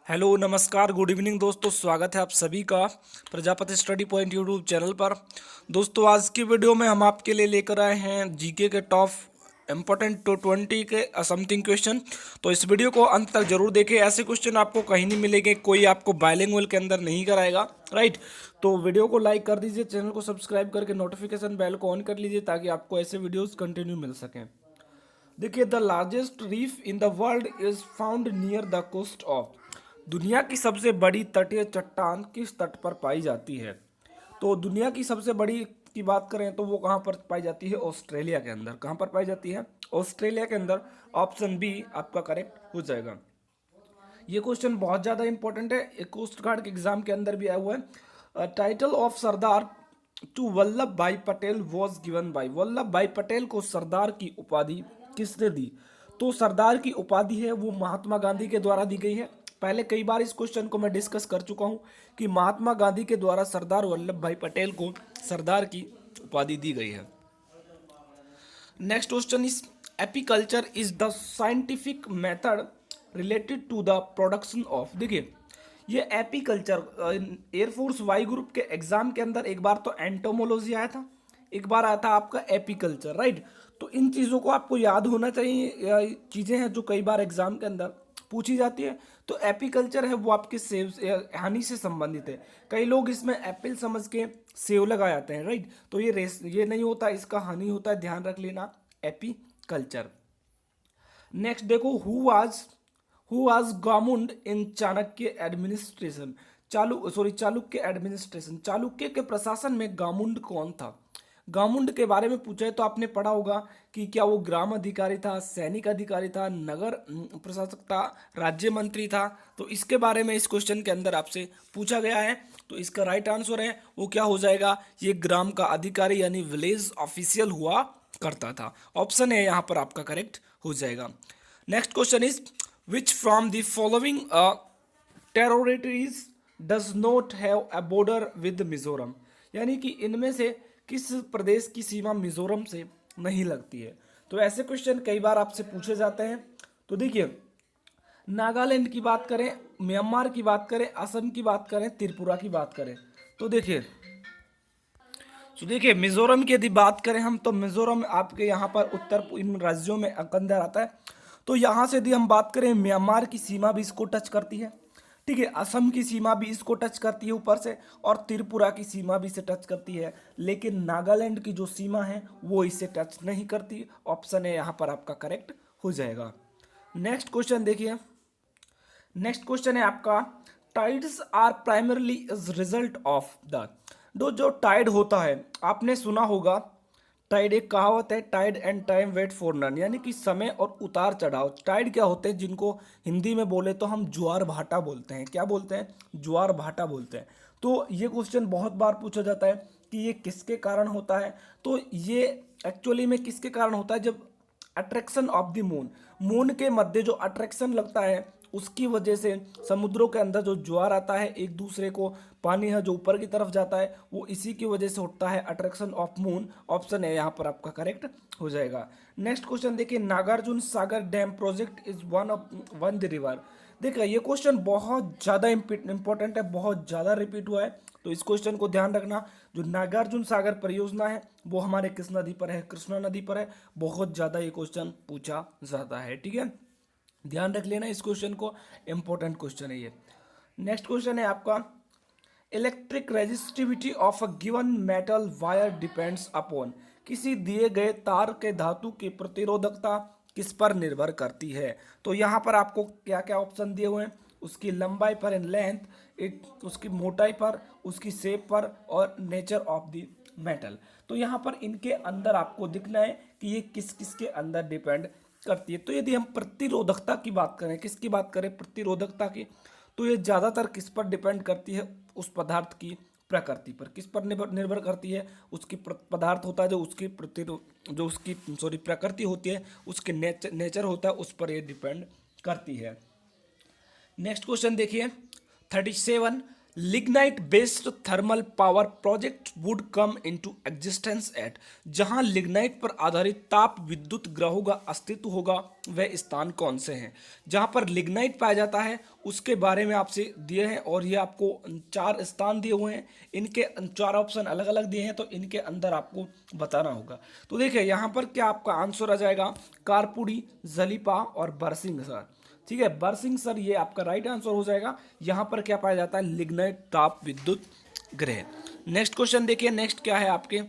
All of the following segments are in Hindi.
हेलो नमस्कार गुड इवनिंग दोस्तों, स्वागत है आप सभी का Prajapati study point YouTube channel पर। दोस्तों आज की वीडियो में हम आपके लिए लेकर आए हैं जीके के टॉप इम्पोर्टेंट 20 के समथिंग क्वेश्चन। तो इस वीडियो को अंत तक जरूर देखें, ऐसे क्वेश्चन आपको कहीं नहीं मिलेंगे, कोई आपको बाइलिंगुअल के अंदर नहीं कराएगा। राइट, तो वीडियो को लाइक कर दीजिए, चैनल को सब्सक्राइब करके नोटिफिकेशन बेल को ऑन कर लीजिए ताकि आपको ऐसे वीडियोज़ कंटिन्यू मिल सकें। देखिए, the largest reef in the world is found near the coast of. दुनिया की सबसे बड़ी तटीय चट्टान किस तट पर पाई जाती है? तो दुनिया की सबसे बड़ी की बात करें तो वो कहाँ पर पाई जाती है? ऑस्ट्रेलिया के अंदर। कहाँ पर पाई जाती है? ऑस्ट्रेलिया के अंदर। ऑप्शन बी आपका करेक्ट हो जाएगा। ये क्वेश्चन बहुत ज़्यादा इंपॉर्टेंट है, एक कोस्ट गार्ड के एग्जाम के अंदर भी आया हुआ है। Title of Sardar to Vallabhbhai Patel was given by. Vallabhbhai Patel को सरदार की उपाधि किसने दी? तो सरदार की उपाधि है वो महात्मा गांधी के द्वारा दी गई है। पहले कई बार इस क्वेश्चन को मैं डिस्कस कर चुका हूँ कि महात्मा गांधी के द्वारा सरदार वल्लभ भाई पटेल को सरदार की उपाधि दी गई है। Next question is apiculture is the scientific method related to the production of. देखिए, ये एपीकल्चर एयरफोर्स वाई ग्रुप के एग्जाम के अंदर एक बार तो एंटोमोलॉजी आया था, एक बार आया था आपका एपीकल्चर। राइट, तो इन चीज़ों को आपको याद होना चाहिए, चीज़ें हैं जो कई बार एग्जाम के अंदर पूछी जाती है। तो एपीकल्चर है वो आपके सेव हानि से संबंधित है। कई लोग इसमें एप्पल समझ के सेव लगा जाते हैं। राइट, तो ये नहीं होता, इसका हानि होता है, ध्यान रख लेना। एपीकल्चर। नेक्स्ट देखो, who was gamunda in Chanakya administration. Chalukya administration, Chalukya के प्रशासन में गामुंड कौन था? गामुंड के बारे में पूछा है तो आपने पढ़ा होगा कि क्या वो ग्राम अधिकारी था, सैनिक अधिकारी था, नगर प्रशासक था, राज्य मंत्री था। तो इसके बारे में इस क्वेश्चन के अंदर आपसे पूछा गया है। तो इसका राइट आंसर है वो क्या हो जाएगा? ये ग्राम का अधिकारी यानी विलेज ऑफिशियल हुआ करता था। ऑप्शन है यहाँ पर आपका करेक्ट हो जाएगा। Next question is which from the following territories does not have a border with Mizoram. यानी कि इनमें से किस प्रदेश की सीमा मिजोरम से नहीं लगती है? तो ऐसे क्वेश्चन कई बार आपसे पूछे जाते हैं। तो देखिए, नागालैंड की बात करें, म्यांमार की बात करें, असम की बात करें, त्रिपुरा की बात करें, तो देखिए मिजोरम की यदि बात करें हम, तो मिजोरम आपके यहाँ पर उत्तर इन राज्यों में अंदर आता है। तो यहाँ से यदि हम बात करें, म्यांमार की सीमा भी इसको टच करती है। ठीक है, असम की सीमा भी इसको टच करती है ऊपर से, और त्रिपुरा की सीमा भी इसे टच करती है। लेकिन नागालैंड की जो सीमा है वो इसे टच नहीं करती। ऑप्शन है यहाँ पर आपका करेक्ट हो जाएगा। नेक्स्ट क्वेश्चन देखिए, नेक्स्ट क्वेश्चन है आपका tides are primarily is result of the. जो टाइड होता है, आपने सुना होगा टाइड, एक कहावत है, tide and time wait for none, यानी कि समय और उतार चढ़ाव। टाइड क्या होते हैं, जिनको हिंदी में बोले तो हम ज्वार भाटा बोलते हैं। क्या बोलते हैं? ज्वार भाटा बोलते हैं। तो ये क्वेश्चन बहुत बार पूछा जाता है कि ये किसके कारण होता है। तो ये एक्चुअली में किसके कारण होता है? जब attraction of the moon, moon के मध्य जो अट्रैक्शन लगता है उसकी वजह से समुद्रों के अंदर जो ज्वार आता है, एक दूसरे को पानी है जो ऊपर की तरफ जाता है, वो इसी की वजह से उठता है, अट्रैक्शन ऑफ मून। ऑप्शन है यहाँ पर आपका करेक्ट हो जाएगा। नेक्स्ट क्वेश्चन देखिए, Nagarjuna Sagar dam project is on the river. देखिए, ये क्वेश्चन बहुत ज़्यादा इंपॉर्टेंट है, बहुत ज़्यादा रिपीट हुआ है। तो इस क्वेश्चन को ध्यान रखना। जो नागार्जुन सागर परियोजना है वो हमारे किस नदी पर है? कृष्णा नदी पर है। बहुत ज़्यादा ये क्वेश्चन पूछा जाता है। ठीक है, ध्यान रख लेना इस क्वेश्चन को, इंपॉर्टेंट क्वेश्चन है ये। नेक्स्ट क्वेश्चन है आपका electric resistivity of a given metal wire depends upon. किसी दिए गए तार के धातु की प्रतिरोधकता किस पर निर्भर करती है? तो यहाँ पर आपको क्या क्या ऑप्शन दिए हुए हैं? उसकी लंबाई पर, इन लेंथ, उसकी मोटाई पर, उसकी शेप पर, और नेचर ऑफ द मेटल। तो यहाँ पर इनके अंदर आपको दिखना है कि ये किस किस के अंदर डिपेंड करती है। तो यदि हम प्रतिरोधकता की बात करें, किसकी बात करें? प्रतिरोधकता की, तो ये ज़्यादातर किस पर डिपेंड करती है? उस पदार्थ की प्रकृति पर। किस पर निर्भर करती है? उसकी पदार्थ होता है जो उसकी प्रकृति होती है, उसके नेचर होता है, उस पर ये डिपेंड करती है। नेक्स्ट क्वेश्चन देखिए 37, lignite based thermal power project would come into existence at, जहां लिग्नाइट पर आधारित ताप विद्युत ग्रहों का अस्तित्व होगा वह स्थान कौन से हैं। जहां पर लिग्नाइट पाया जाता है उसके बारे में आपसे दिए हैं और ये आपको 4 स्थान दिए हुए हैं, इनके 4 ऑप्शन अलग अलग दिए हैं, तो इनके अंदर आपको बताना होगा। तो देखिए यहाँ पर क्या आपका आंसर आ जाएगा, कारपुड़ी, जलीपा और बरसिंघर। ठीक है, बरसिंघर ये आपका राइट आंसर हो जाएगा। यहाँ पर क्या पाया जाता है, लिग्नाइट ताप विद्युत ग्रह। नेक्स्ट क्वेश्चन देखिए, नेक्स्ट क्या है आपके,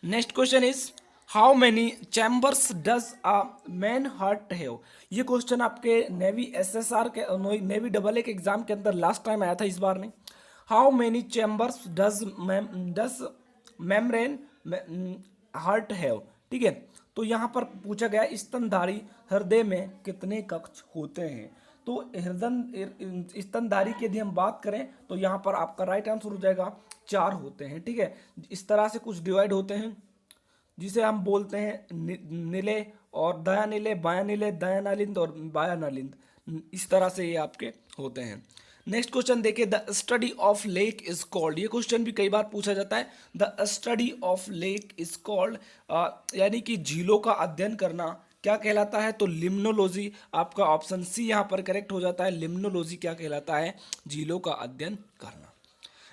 next question is how many chambers does a man heart have. ये क्वेश्चन आपके नेवी एसएसआर के नेवी डबल ए के एग्जाम के अंदर लास्ट टाइम आया था, इस बार नहीं। How many chambers does membrane heart have. ठीक है, तो यहाँ पर पूछा गया स्तनधारी हृदय में कितने कक्ष होते हैं। तो हृदय स्तनधारी की यदि हम बात करें तो यहाँ पर आपका राइट आंसर हो जाएगा 4 होते हैं। ठीक है, इस तरह से कुछ डिवाइड होते हैं जिसे हम बोलते हैं नीले और दयानीले, बायानीले, दयानालिंद और बायानालिंद, इस तरह से ये आपके होते हैं। नेक्स्ट क्वेश्चन देखिए, the study of lake is called. ये क्वेश्चन भी कई बार पूछा जाता है। The study of lake is called, यानी कि झीलों का अध्ययन करना क्या कहलाता है, तो लिम्नोलॉजी। आपका ऑप्शन सी यहाँ पर करेक्ट हो जाता है। लिम्नोलॉजी क्या कहलाता है, झीलों का अध्ययन करना।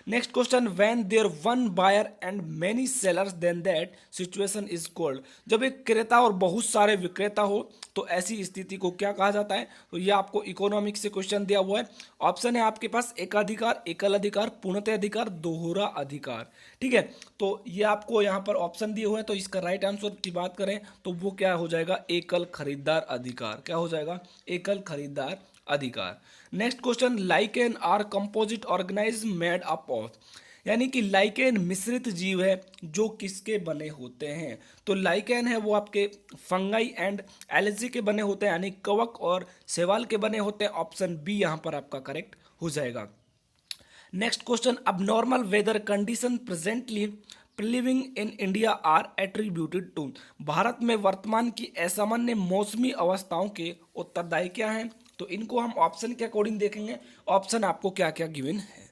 Next question, when there one buyer and many sellers then that situation is called. जब एक क्रेता और बहुत सारे विक्रेता हो तो ऐसी स्थिति को क्या कहा जाता है। तो ये आपको इकोनॉमिक्स से क्वेश्चन दिया हुआ है। ऑप्शन है आपके पास एकाधिकार, एकल अधिकार, पूर्णतः अधिकार, दोहरा अधिकार। ठीक है, तो ये आपको यहाँ पर ऑप्शन दिए हुए हैं, तो इसका राइट आंसर की बात करें तो वो क्या हो जाएगा, एकल खरीदार अधिकार। क्या हो जाएगा, एकल खरीदार अधिकार। Next question, lichen are composite organism made up of. यानी कि लाइकेन मिश्रित जीव है जो किसके बने होते हैं। तो लाइकेन है वो आपके फंगाई एंड एलर्जी के बने होते हैं, यानी कवक और शैवाल के बने होते हैं। ऑप्शन बी यहाँ पर आपका करेक्ट हो जाएगा। नेक्स्ट क्वेश्चन, अब normal weather condition presently prevailing in India are attributed to. Bharat में वर्तमान की असामान्य मौसमी अवस्थाओं के उत्तरदायी क्या हैं। तो इनको हम ऑप्शन के अकॉर्डिंग देखेंगे। ऑप्शन आपको क्या क्या गिवन है।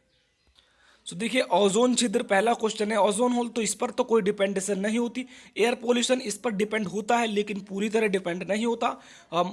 सो देखिए, ओजोन छिद्र पहला क्वेश्चन है। ओजोन होल, तो इस पर तो कोई डिपेंडेशन नहीं होती। एयर पोल्यूशन इस पर डिपेंड होता है लेकिन पूरी तरह डिपेंड नहीं होता।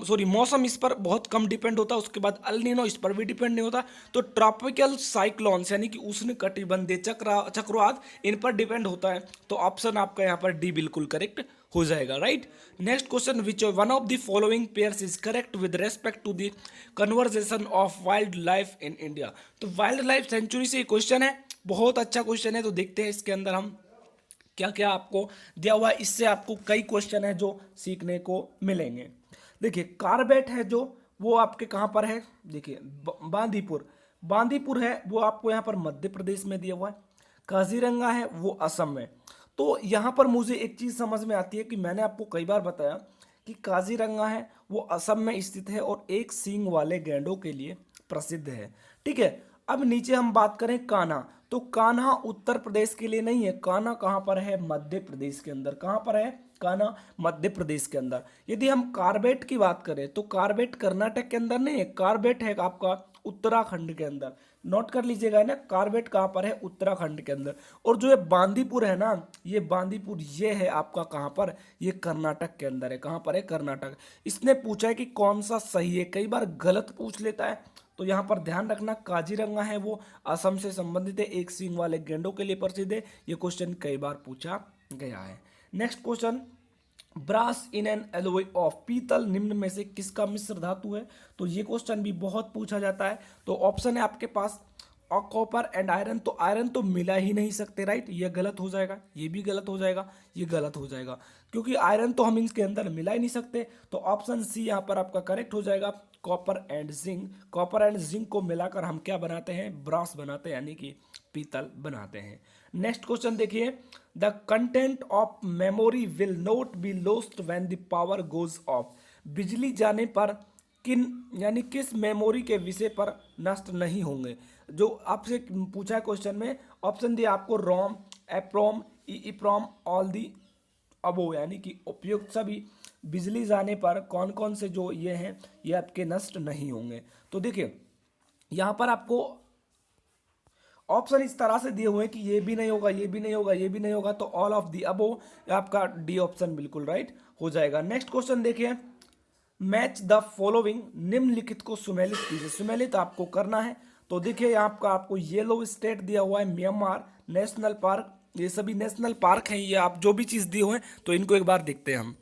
सॉरी, मौसम इस पर बहुत कम डिपेंड होता है। उसके बाद अल नीनो, इस पर भी डिपेंड नहीं होता। तो ट्रॉपिकल साइक्लोन्स यानी कि उष्ण कटिबंधीय चक्रवात, इन पर डिपेंड होता है। तो ऑप्शन आपका यहाँ पर डी बिल्कुल करेक्ट हो जाएगा, right. Next question, which one of the following pairs is correct with respect to the conversation of wild life in India. तो वाइल्ड लाइफ सेंचुरी से क्वेश्चन है, बहुत अच्छा क्वेश्चन है। तो देखते हैं इसके अंदर हम क्या क्या आपको दिया हुआ है। इससे आपको कई क्वेश्चन है जो सीखने को मिलेंगे। देखिए, कार्बेट है जो वो आपके कहाँ पर है, देखिए बांदीपुर, बांदीपुर है वो आपको यहाँ पर मध्य प्रदेश में दिया हुआ है। काजीरंगा है वो असम में। तो यहाँ पर मुझे एक चीज़ समझ में आती है कि मैंने आपको कई बार बताया कि काजीरंगा है वो असम में स्थित है और एक सींग वाले गैंडों के लिए प्रसिद्ध है। ठीक है, अब नीचे हम बात करें कान्हा, तो कान्हा उत्तर प्रदेश के लिए नहीं है। कान्हा कहाँ पर है, मध्य प्रदेश के अंदर। कहाँ पर है कान्हा, मध्य प्रदेश के अंदर। यदि हम कार्बेट की बात करें तो कार्बेट कर्नाटक के अंदर नहीं है, कार्बेट है आपका उत्तराखंड के अंदर। नोट कर लीजिएगा ना, कार्बेट कहाँ पर है, उत्तराखंड के अंदर। और जो ये बांदीपुर है ना, ये बांदीपुर ये है आपका कहाँ पर, ये कर्नाटक के अंदर है। कहाँ पर है, कर्नाटक। इसने पूछा है कि कौन सा सही है, कई बार गलत पूछ लेता है, तो यहाँ पर ध्यान रखना। काजीरंगा है वो असम से संबंधित है, एक सींग वाले गेंडों के लिए प्रसिद्ध है। ये क्वेश्चन कई बार पूछा गया है। Next question, brass in an alloy of, पीतल निम्न में से किसका मिश्र धातु है। तो ये क्वेश्चन भी बहुत पूछा जाता है। तो ऑप्शन है आपके पास कॉपर एंड आयरन। तो आयरन तो मिला ही नहीं सकते, राइट। ये गलत हो जाएगा, ये भी गलत हो जाएगा, ये गलत हो जाएगा, क्योंकि आयरन तो हम इसके अंदर मिला ही नहीं सकते। तो ऑप्शन सी यहाँ पर आपका करेक्ट हो जाएगा, copper and zinc. Copper and zinc को मिलाकर हम क्या बनाते हैं, ब्रास बनाते हैं, यानी कि पीतल बनाते हैं। नेक्स्ट क्वेश्चन देखिए, the content of memory will not be lost when the power goes off. बिजली जाने पर किन यानी किस मेमोरी के विषय पर नष्ट नहीं होंगे। जो आपसे पूछा है क्वेश्चन में, ऑप्शन दिया आपको रोम, एप्रोम, ईप्रोम, ऑल दी अबो, यानी कि उपयुक्त सभी। बिजली जाने पर कौन कौन से जो ये हैं ये आपके नष्ट नहीं होंगे। तो देखिए यहाँ पर आपको ऑप्शन इस तरह से दिए हुए हैं कि ये भी नहीं होगा, ये भी नहीं होगा, ये भी नहीं होगा, तो ऑल ऑफ दी अबोव आपका डी ऑप्शन बिल्कुल राइट हो जाएगा। नेक्स्ट क्वेश्चन देखिए, मैच द फॉलोइंग, निम्नलिखित को सुमेलित कीजिए। सुमेलित आपको करना है, तो देखिए यहाँ आपका आपको येलो स्टेट दिया हुआ है, म्यांमार नेशनल पार्क, ये सभी नेशनल पार्क हैं। ये आप जो भी चीज़ दिए हुए हैं तो इनको एक बार देखते हैं हम।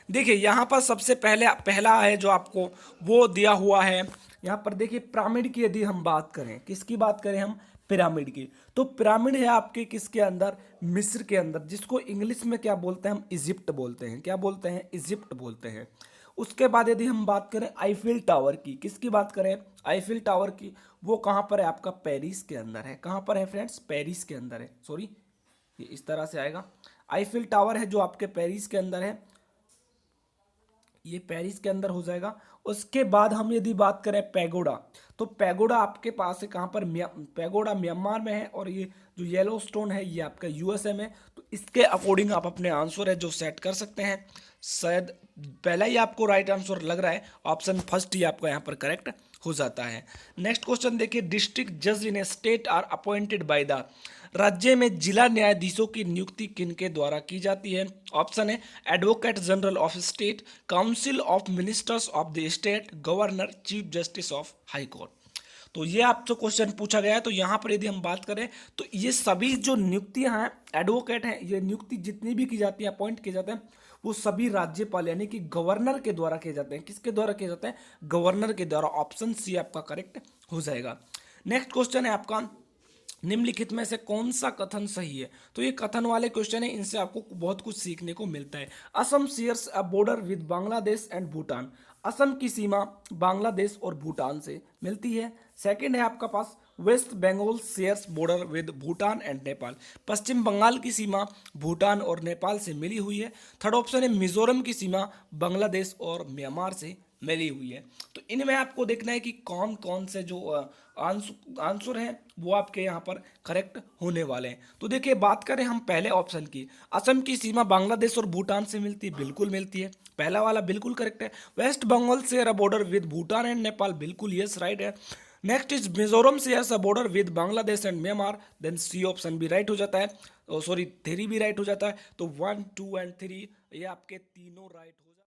देखिए यहाँ पर सबसे पहला है जो आपको वो दिया हुआ है, यहाँ पर देखिए पिरामिड की यदि हम बात करें, किसकी बात करें हम, पिरामिड की, तो पिरामिड है आपके किसके अंदर, मिस्र के अंदर, जिसको इंग्लिश में क्या बोलते हैं हम, इजिप्ट बोलते हैं। क्या बोलते हैं, इजिप्ट बोलते हैं। उसके बाद यदि हम बात करें आईफिल टावर की, किसकी बात करें, आईफिल टावर की, वो कहाँ पर है आपका, पेरिस के अंदर है। कहाँ पर है फ्रेंड्स, पेरिस के अंदर है, सॉरी ये इस तरह से आएगा, आईफिल टावर है जो आपके पेरिस के अंदर है, ये पेरिस के अंदर हो जाएगा। उसके बाद हम यदि बात करें पैगोडा, तो पैगोडा आपके पास है कहाँ पर, पैगोडा म्यांमार में है, और ये जो येलो स्टोन है ये आपका यूएसए में। तो इसके अकॉर्डिंग आप अपने आंसर है जो सेट कर सकते हैं। शायद पहला ही आपको राइट आंसर लग रहा है, ऑप्शन फर्स्ट ही आपका यहाँ पर करेक्ट हो जाता है। नेक्स्ट क्वेश्चन देखिए, डिस्ट्रिक्ट जज in a state are appointed by the, राज्य में जिला न्यायाधीशों की नियुक्ति किनके द्वारा की जाती है। ऑप्शन है advocate general of state, council of ministers of the state, governor, chief justice of high court. तो ये आपसे क्वेश्चन पूछा गया है, तो यहाँ पर यदि हम बात करें तो ये सभी जो नियुक्तियां हैं, एडवोकेट हैं, ये नियुक्ति जितनी भी की जाती है, अपॉइंट किए जाते हैं, वो सभी राज्यपाल यानी कि गवर्नर के द्वारा किए जाते हैं। किसके द्वारा किए जाते हैं, गवर्नर के द्वारा। ऑप्शन सी आपका करेक्ट हो जाएगा। नेक्स्ट क्वेश्चन है आपका, निम्नलिखित में से कौन सा कथन सही है। तो ये कथन वाले क्वेश्चन है, इनसे आपको बहुत कुछ सीखने को मिलता है। Assam shares a border with Bangladesh and Bhutan, Assam की सीमा बांग्लादेश और भूटान से मिलती है। सेकंड है आपका पास, west Bengal shares border with Bhutan and Nepal, पश्चिम बंगाल की सीमा भूटान और नेपाल से मिली हुई है। थर्ड ऑप्शन है मिजोरम की सीमा बांग्लादेश और म्यांमार से मिली हुई है। तो इनमें आपको देखना है कि कौन कौन से जो आंसर हैं वो आपके यहाँ पर करेक्ट होने वाले हैं। तो देखिए बात करें हम पहले ऑप्शन की, असम की सीमा बांग्लादेश और भूटान से मिलती है, बिल्कुल मिलती है, पहला वाला बिल्कुल करेक्ट है। West Bengal share a border with Bhutan and Nepal, बिल्कुल यस राइट है। Next is Mizoram shares a border with Bangladesh and Myanmar, then C option भी राइट हो जाता है, सॉरी 3 भी राइट हो जाता है। तो 1 2 एंड 3 ये आपके तीनों राइट हो